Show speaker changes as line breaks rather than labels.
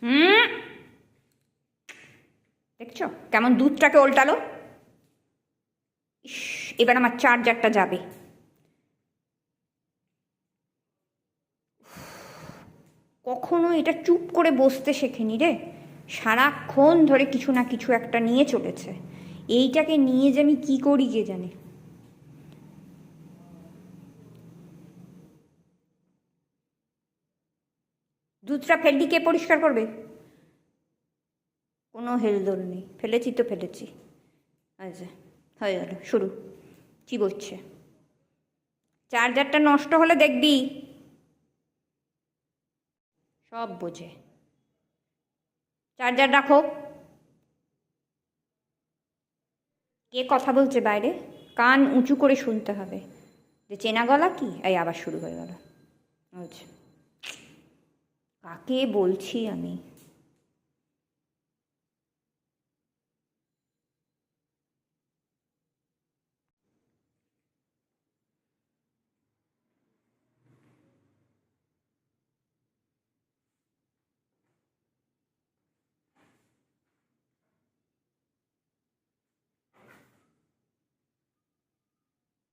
হুম, দেখছো কেমন দুধটাকে ওল্টালো। ইস, এবার আমার চার্জারটা যাবে। কখনো এটা চুপ করে বসতে শেখেনি রে, সারাক্ষণ ধরে কিছু না কিছু একটা নিয়ে চলেছে। এইটাকে নিয়ে যে আমি কি করি কে জানে। দুধটা ফেললি কে পরিষ্কার করবে? কোনো হেলদোল নেই, ফেলেছি তো ফেলেছি। আচ্ছা, হয়ে গেল শুরু। চিবোচ্ছে। চার্জারটা নষ্ট হলে দেখবি। সব বোঝে। চার্জার রাখো। কে কথা বলছে বাইরে? কান উঁচু করে শুনতে হবে। যে চেনা গলা কি? এই আবার শুরু হয়ে গেল। আচ্ছা, কাকে বলছি আমি?